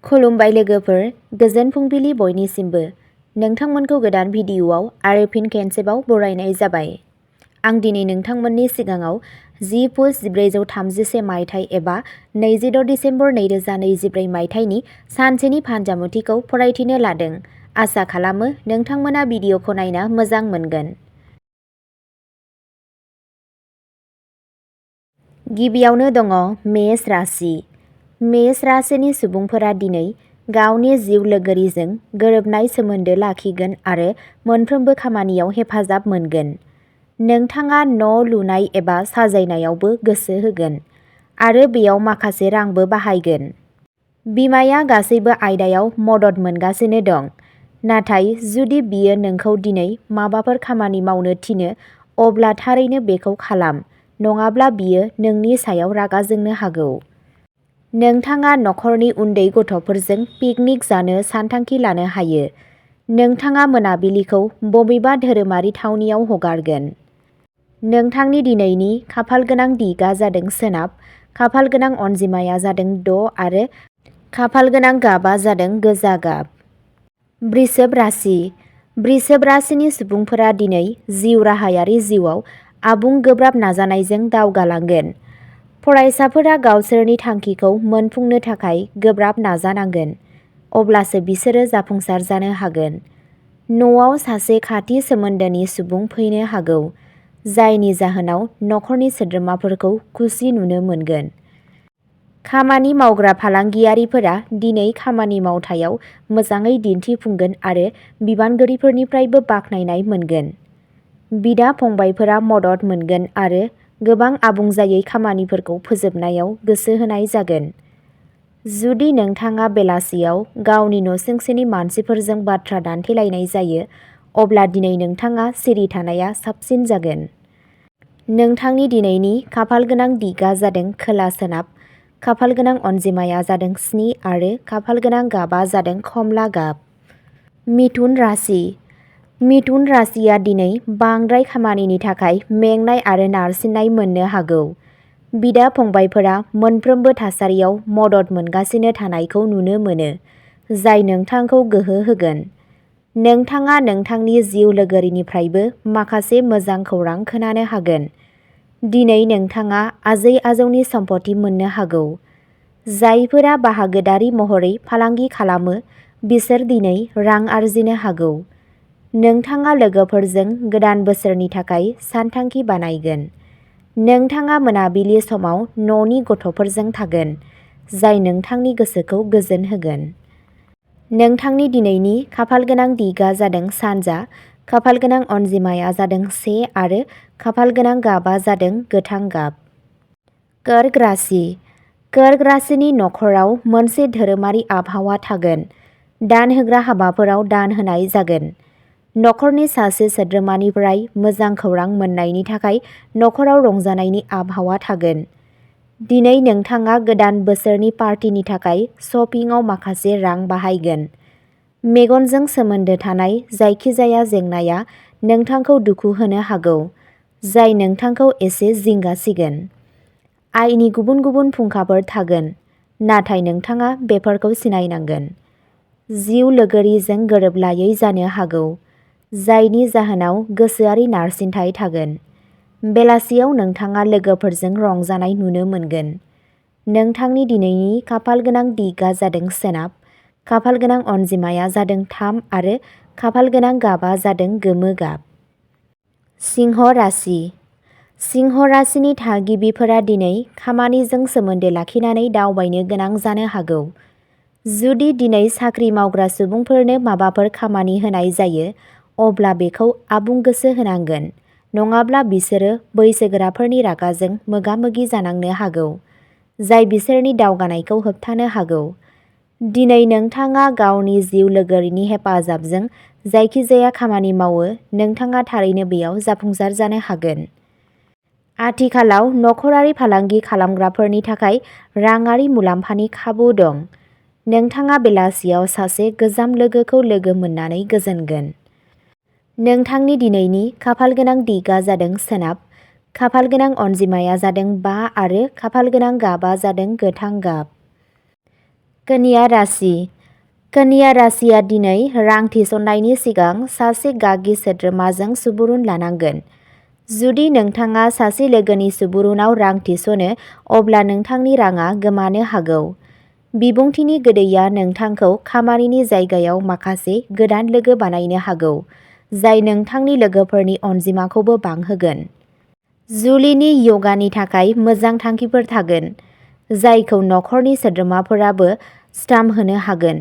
खुलुमबाय लोगोफोर, गोजोन फुंबिलि बयनिसिमबो। नोंथांमोनखौ गोदान भिडिअ'आव आरो फिन खेनसेबाव बरायनाय जाबाय। आं दिनै नोंथांमोननि सिगाङाव 10 पुस 1436 मायथाइ एबा 26 डिसेम्बर 2024 मायथाइनि सानसेनि फानजामुथिखौ फरायथिनो लादों। आसा खालामो नोंथांमोना भिडिअ'खौ नायना मोजां मोनगोन। गिबियावनो दङ मेष राशि। मेष राशिनि सुबुंफोरा दिनै गावनि जिउ लोगोरिजों गोरोबनाय सोमोन्दो लाखिगोन आरो मोनफ्रोमबो खामानियाव हेफाजाब मोनगोन। नोंथाङा न' लुनाय एबा साजायनायावबो गोसो होगोन आरो बेयाव माखासे रांबो बाहायगोन। बिमाया गासैबो आयदायाव मदद मोनगासिनो दं, नाथाय जुदि बियो नोंखौ दिनै माबाफोर खामानि मावनो थिनो अब्ला थारैनो बेखौ खालाम, नङाब्ला बियो नोंनि सायाव रागा जोंनो हागौ। नोंथाङा नखरनि उन्दै गथ'फोरजों पिकनिक जानो सानथांखि लानो हायो। नोंथाङा मोनाबिलिखौ बबेबा धोरोमारि थावनियाव हगारगोन। नोंथांनि दिनैनि खाफालगोनां दिगा जादों सोनाब, खाफालगोनां अनजिमाया जादों 6 आरो खाफालगोनां गाबा जादों गोजा गाब। वृषभ राशि। वृषभ राशिनि सुबुंफोरा दिनै जिउ राहायारि जिउआव आबुं गोब्राब नाजानायजों दावगालांगोन। फरायसाफोरा गावसोरनि थांखिखौ मोनफुंनो थाखाय गोब्राब नाजानांगोन, अब्लासो बिसोरो जाफुंसार जानो हागोन। न'आव सासे खाथि सोमोन्दोनि सुबुं फैनो हागौ, जायनि जाहोनाव नखरनि सोद्रोमाफोरखौ खुसि नुनो मोनगोन। खामानि मावग्रा फालांगियारिफोरा दिनै खामानि मावथायाव मोजाङै दिन्थिफुंगोन आरो बिबानगिरिफोरनिफ्रायबो बाख्नायनाय मोनगोन। बिदा-फंबायफोरा मदद मोनगोन आरो गोबां आबुं जायै खामानिफोरखौ फोजोबनायाव गोसो होनाय जागोन। जुदि नोंथाङा बेलासियाव गावनि नसुंसेनि मानसिफोरजों बाथ्रा दान्थेलायनाय जायो, अब्ला दिनै नोंथाङा सिरि थानाया साबसिन जागोन। नोंथांनि दिनैनि खाफालगोनां दिगा जादों खोला-सोनाब, खाफालगोनां अनजिमाया जादों 7 आरो खाफालगोनां गाबा जादों खमला गाब। मिथुन राशि। मिथुन राशिया दिनै बांद्राय खामानिनि थाखाय मेंनाय आरो नारसिननाय मोननो हागौ। बिदा-फंबायफोरा मोनफ्रोमबो थासारियाव मदद मोनगासिनो थानायखौ नुनो मोनो, जाय नोंथांखौ गोहो होगोन। नोंथाङा नोंथांनि जिउ लोगोरिनिफ्रायबो माखासे मोजां खौरां खोनानो हागोन। दिनै नोंथाङा आजै-आजौनि सम्पथि मोननो हागौ। जायफोरा बाहागोदारि महरै फालांगि खालामो, बिसोर दिनै रां आर्जिनो हागौ। नोंथाङा लोगोफोरजों गोदान बोसोरनि थाखाय सानथांखि बानायगोन। नोंथाङा मोनाबिलि समाव न'नि गथ'फोरजों थागोन, जाय नोंथांनि गोसोखौ गोजोन होगोन। नोंथांनि दिनैनि खाफालगोनां दिगा जादों सानजा, खाफालगोनां अनजिमाया जादों 1 आरो खाफालगोनां गाबा जादों गोथां गाब। कर्क राशि। कर्क राशिनि नखराव मोनसे धोरोमारि आबहावा थागोन। दान होग्रा हाबाफोराव दान होनाय जागोन। नखरनि सासे सोद्रोमानिफ्राय मोजां खौरां मोननायनि थाखाय नखराव रंजानायनि आबहावा थागोन। दिनै नोंथाङा गोदान बोसोरनि पार्टिनि थाखाय शपिंआव माखासे रां बाहायगोन। मेगनजों सोमोन्दो थानाय जायखिजाया जेंनाया नोंथांखौ दुखु होनो हागौ, जाय नोंथांखौ एसे जिंगा सिगोन। आयनि गुबुन गुबुन फुंखाफोर थागोन, नाथाय नोंथाङा बेफोरखौ सिनायनांगोन। जिउ लोगोरिजों गोरोबलायै जानो हागौ, जायनि जाहोनाव गोसोआरि नारसिनथाय थागोन। बेलासियाव नोंथाङा लोगोफोरजों रंजानाय नुनो मोनगोन। नोंथांनि दिनैनि खाफालगोनां दिगा जादों सोनाब, खाफालगोनां अनजिमाया जादों 3 आरो खाफालगोनां गाबा जादों गोमो गाब। सिंह राशि। सिंह राशिनि थागिबिफोरा दिनै खामानिजों सोमोन्दो लाखिनानै दावबायनो गोनां जानो हागौ। जुदि दिनै साख्रि मावग्रा सुबुंफोरनो माबाफोर खामानि होनाय जायो, अब्ला बेखौ आबुं गोसो होनांगोन, नङाब्ला बिसोरो बैसोगोराफोरनि रागाजों मोगा-मोगि जानांनो हागौ, जाय बिसोरनि दावगानायखौ होबथानो हागौ। दिनै नोंथाङा गावनि जिउ लोगोरिनि हेफाजाबजों जायखिजाया खामानि मावो, नोंथाङा थारैनो बेयाव जाफुंसार जानो हागोन। आथिखालाव नखरारि फालांगि खालामग्राफोरनि थाखाय राङारि मुलाम्फानि खाबु दं। नोंथाङा बेलासियाव सासे गोजाम लोगोखौ लोगो मोननानै गोजोनगोन। नोंथांनि दिनैनि खाफालगोनां दिगा जादों सोनाब, खाफालगोनां अनजिमाया जादों 5 आरो खाफालगोनां गाबा जादों गोथां गाब। कन्या राशि। कन्या राशिया दिनै रां थिसननायनि सिगां सासे गागि सोद्रोमाजों सुबुरुन लानांगोन। जुदि नोंथाङा सासे लोगोनि सुबुरुनाव रां थिसनो अब्ला नोंथांनि राङा गोमानो हागौ। बिबुंथिनि गोदैया नोंथांखौ खामानिनि जायगायाव माखासे गोदान लोगो बानायनो हागौ, जाय नोंथांनि लोगोफोरनि अनजिमाखौबो बांहोगोन। जुलिनि य'गानि थाखाय मोजां थांखिफोर थागोन, जायखौ नखरनि सोद्रोमाफोराबो स्टाम्प होनो हागोन।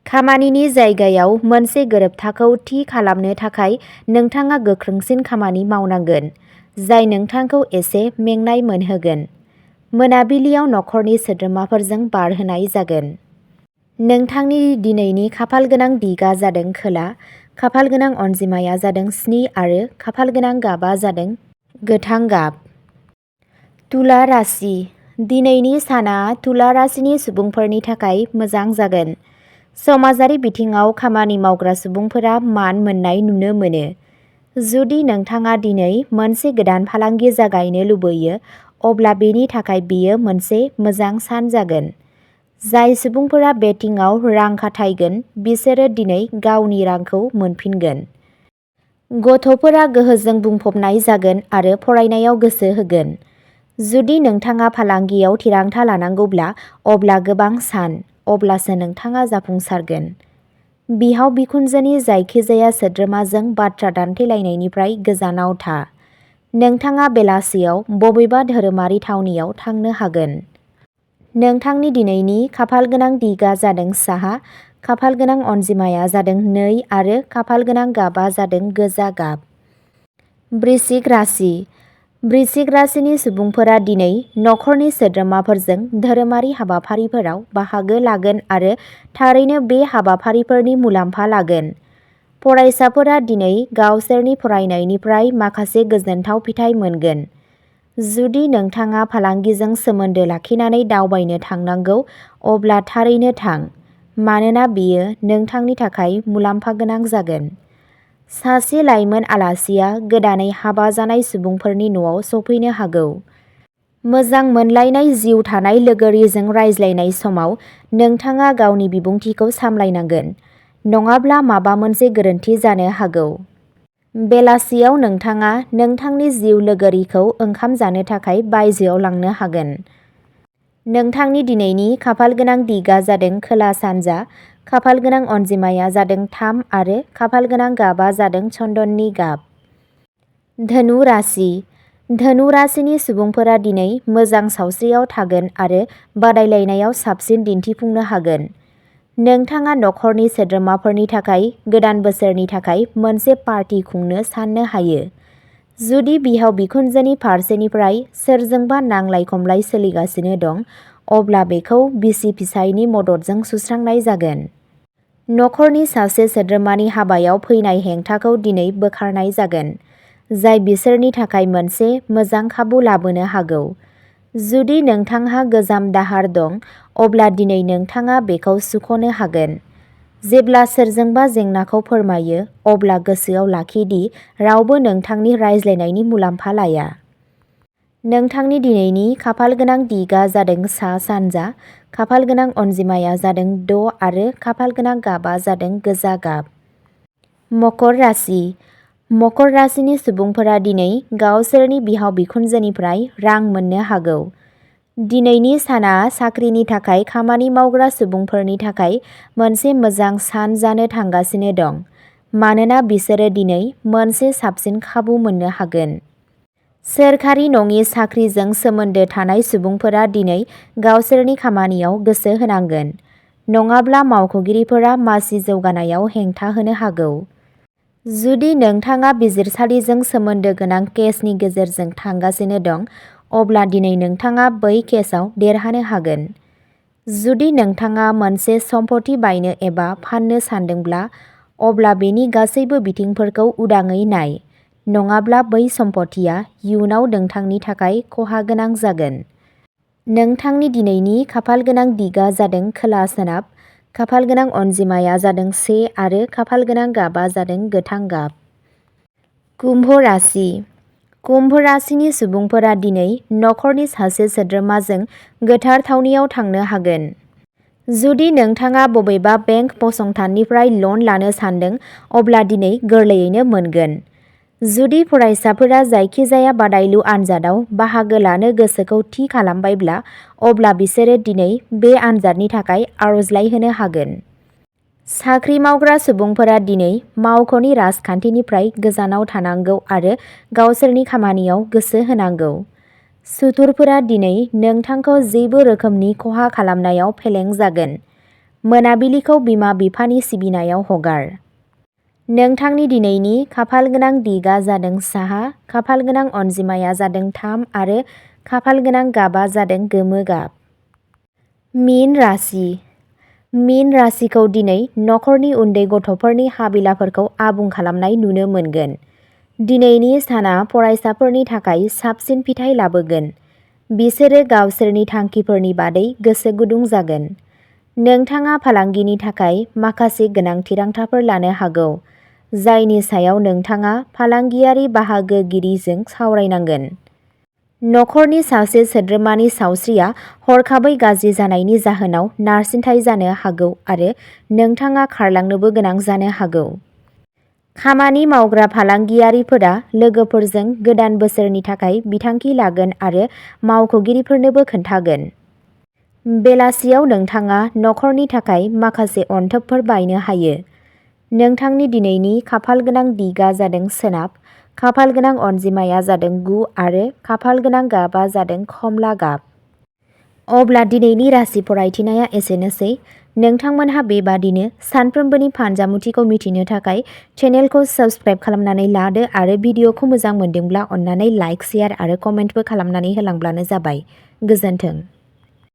खामानिनि जायगायाव मोनसे गोरोबथाखौ थि खालामनो थाखाय नोंथाङा गोख्रोंसिन खामानि मावनांगोन, जाय नोंथांखौ एसे मेंनाय मोनहोगोन। मोनाबिलियाव नखरनि सोद्रोमाफोरजों बारहोनाय जागोन। नोंथांनि दिनैनि खाफालगोनां दिगा जादों खोला, खाफालगोनां अनजिमाया जादों 7 आरो खाफालगोनां गाबा जादों गोथां गाब। तुला राशि। दिनैनि साना तुला राशिनि सुबुंफोरनि थाखाय मोजां जागोन। समाजारि बिथिङाव खामानि मावग्रा सुबुंफोरा मान मोननाय नुनो मोनो। जुदि नोंथाङा दिनै मोनसे गोदान फालांगि जागायनो लुबैयो, अब्ला बेनि थाखाय बेयो मोनसे मोजां सान जागोन। जाय सुबुंफोरा बेटिंआव रां खाथायगोन बिसोरो दिनै गावनि रांखौ मोनफिनगोन। गथ'फोरा गोहोजों बुंफबनाय जागोन आरो फरायनायाव गोसो होगोन। जुदि नोंथाङा फालांगियाव थिरांथा लानांगौब्ला अब्ला गोबां सान, अब्लासो नोंथाङा जाफुंसारगोन। बिहाव बिखुनजोनि जायखिजाया सोद्रोमाजों बाथ्रा दान्थेलायनायनिफ्राय गोजानाव था। नोंथाङा बेलासियाव बबेबा धोरोमारि थावनियाव थांनो हागोन। नोंथांनि दिनैनि खाफालगोनां दिगा जादों साहा, खाफालगोनां अनजिमाया जादों 2 आरो खाफालगोनां गाबा जादों गोजा गाब। वृश्चिक राशि। वृश्चिक राशिनि सुबुंफोरा दिनै नखरनि सोद्रोमाफोरजों धोरोमारि हाबाफारिफोराव बाहागो लागोन आरो थारैनो बे हाबाफारिफोरनि मुलाम्फा लागोन। फरायसाफोरा दिनै गावसोरनि फरायनायनिफ्राय माखासे गोजोनथाव फिथाइ मोनगोन। जुदि नोंथाङा फालांगिजों सोमोन्दो लाखिनानै दावबायनो थांनांगौ, अब्ला थारैनो थां, मानोना बेयो नोंथांनि थाखाय मुलाम्फा गोनां जागोन। सासे लाइमोन आलासिया गोदानै हाबा जानाय सुबुंफोरनि न'आव सफैनो हागौ। मोजां मोनलायनाय जिउ थानाय लोगोरिजों रायज्लायनाय समाव नोंथाङा गावनि बिबुंथिखौ सामलायनांगोन, नङाब्ला माबा मोनसे गोरोन्थि जानो हागौ। बेलासियाव नोंथाङा नोंथांनि जिउ लोगोरिखौ ओंखाम जानो थाखाय बायजोआव लांनो हागोन। नोंथांनि दिनैनि खाफालगोनां दिगा जादों खोला सानजा, खाफालगोनां अनजिमाया जादों 3 आरो खाफालगोनां गाबा जादों चन्दननि गाब। धनु राशि। धनु राशिनि सुबुंफोरा दिनै मोजां सावस्रियाव थागोन आरो बादायलायनायाव साबसिन दिन्थिफुंनो हागोन। नोंथाङा नखरनि सोद्रोमाफोरनि थाखाय गोदान बोसोरनि थाखाय मोनसे पार्टी खुंनो साननो हायो। जुदि बिहाव बिखुनजोनि फारसेनिफ्राय सोरजोंबा नांलाय खमलाय सोलिगासिनो दं, अब्ला बेखौ बिसि फिसायनि मददजों सुस्रांनाय जागोन। नखरनि सासे सोद्रोमानि हाबायाव फैनाय हेंथाखौ दिनै बोखारनाय जागोन, जाय बिसोरनि थाखाय मोनसे मोजां खाबु लाबोनो हागौ। जुदि नोंथांहा गोजाम दाहार दं, अब्ला दिनै नोंथाङा बेखौ सुख'नो हागोन। जेब्ला सोरजोंबा जेंनाखौ फोरमायो, अब्ला गोसोआव लाखि दि रावबो नोंथांनि रायज्लायनायनि मुलाम्फा लाया। नोंथांनि दिनैनि खाफालगोनां दिगा जादों सा-सानजा, खाफालगोनां अनजिमाया जादों 6 आरो खाफालगोनां गाबा जादों गोजा गाब। मकर राशि। मकर राशिनि सुबुंफोरा दिनै गावसोरनि बिहाव बिखुनजोनिफ्राय रां मोननो हागौ। दिनैनि साना साख्रिनि थाखाय खामानि मावग्रा सुबुंफोरनि थाखाय मोनसे मोजां सान जानो थांगासिनो दं, मानोना बिसोरो दिनै मोनसे साबसिन खाबु मोननो हागोन। सोरखारि नङि साख्रिजों सोमोन्दो थानाय सुबुंफोरा दिनै गावसोरनि खामानियाव गोसो होनांगोन, नङाब्ला मावख'गिरिफोरा मासि जौगानायाव हेंथा होनो हागौ। जुदि नोंथाङा बिजिरसालिजों सोमोन्दो गोनां केसनि गेजेरजों थांगासिनो दं, अब्ला दिनै नोंथाङा बै केसआव देरहानो हागोन। जुदि नोंथाङा मोनसे सम्पथि बायनो एबा फान्नो सानदोंब्ला, अब्ला बेनि गासैबो बिथिंफोरखौ उदाङै नाय, नङाब्ला बै सम्पथिया इयुनाव नोंथांनि थाखाय खहा गोनां जागोन। नोंथांनि दिनैनि खाफालगोनां दिगा जादों खोला सोनाब, खाफालगोनां अनजिमाया जादों 1 आरो खाफालगोनां गाबा जादों गोथां गाब। कुम्भ राशि। कुम्भ राशिनि सुबुंफोरा दिनै नखरनि सासे सोद्रोमाजों गोथार थावनियाव थांनो हागोन। जुदि नोंथाङा बबेबा बेंक फसंथाननिफ्राय लन लानो सानदों, अब्ला दिनै गोरलैयैनो मोनगोन। जुदि फरायसाफोरा जायखिजाया बादायलु आनजादाव बाहागो लानो गोसोखौ थि खालामबायब्ला, अब्ला बिसोरो दिनै बे आनजादनि थाखाय आर'जलाइ होनो हागोन। साख्रि मावग्रा सुबुंफोरा दिनै मावख'नि राजखान्थिनिफ्राय गोजानाव थानांगौ आरो गावसोरनि खामानियाव गोसो होनांगौ। सुथुरफोरा दिनै नोंथांखौ जेबो रोखोमनि खहा खालामनायाव फेलें जागोन। मोनाबिलिखौ बिमा-बिफानि सिबिनायाव हगार। नोंथांनि दिनैनि खाफालगोनां दिगआ जादों साहा, खाफालगोनां अनजिमाया जादों 3 आरो खाफालगोनां गाबआ जादों गोमो गाब। मीन राशि। मीन राशिखौ दिनै नखरनि उन्दै गथ'फोरनि हाबिलाफोरखौ आबुं खालामनाय नुनो मोनगोन। दिनैनि साना फरायसाफोरनि थाखाय साबसिन फिथाइ लाबोगोन। बिसोरो गावसोरनि थांखिफोरनि बादै गोसो गुदुं जागोन। नोंथाङा फालांगिनि थाखाय माखासे गोनां थिरांथाफोर लानो हागौ, जायनि सायाव नोंथाङा फालांगियारि बाहागोगिरिजों सावरायनांगोन। नखरनि सासे सोद्रोमानि सावस्रिया हरखाबै गाज्रि जानायनि जाहोनाव नारसिनथाय जानो हागौ आरो नोंथाङा खारलांनोबो गोनां जानो हागौ। खामानि मावग्रा फालांगियारिफोरा लोगोफोरजों गोदान बोसोरनि थाखाय बिथांखि लागोन आरो मावख'गिरिफोरनोबो खोन्थागोन। बेलासियाव नोंथाङा नखरनि थाखाय माखासे अनथोबफोर बायनो हायो। नोंथांनि दिनैनि खाफालगोनां दिगआ जादों सोनाब, खाफालगोनां अनजिमाया जादों 9 आरो खाफालगोनां गाबआ जादों खमला गाब। अब्ला दिनैनि राशि फरायथिनाया एसेनोसै। नोंथांमोनहा बेबादिनो सानफ्रोमबोनि फानजामुथिखौ मिथिनो थाखाय चेनेलखौ साबस्क्राइब खालामनानै लादो आरो भिडिअखौ मोजां मोनदोंब्ला अन्नानै लाइक, शेयार आरो कमेन्टबो खालामनानै होलांब्लानो जाबाय। गोजोन्थों।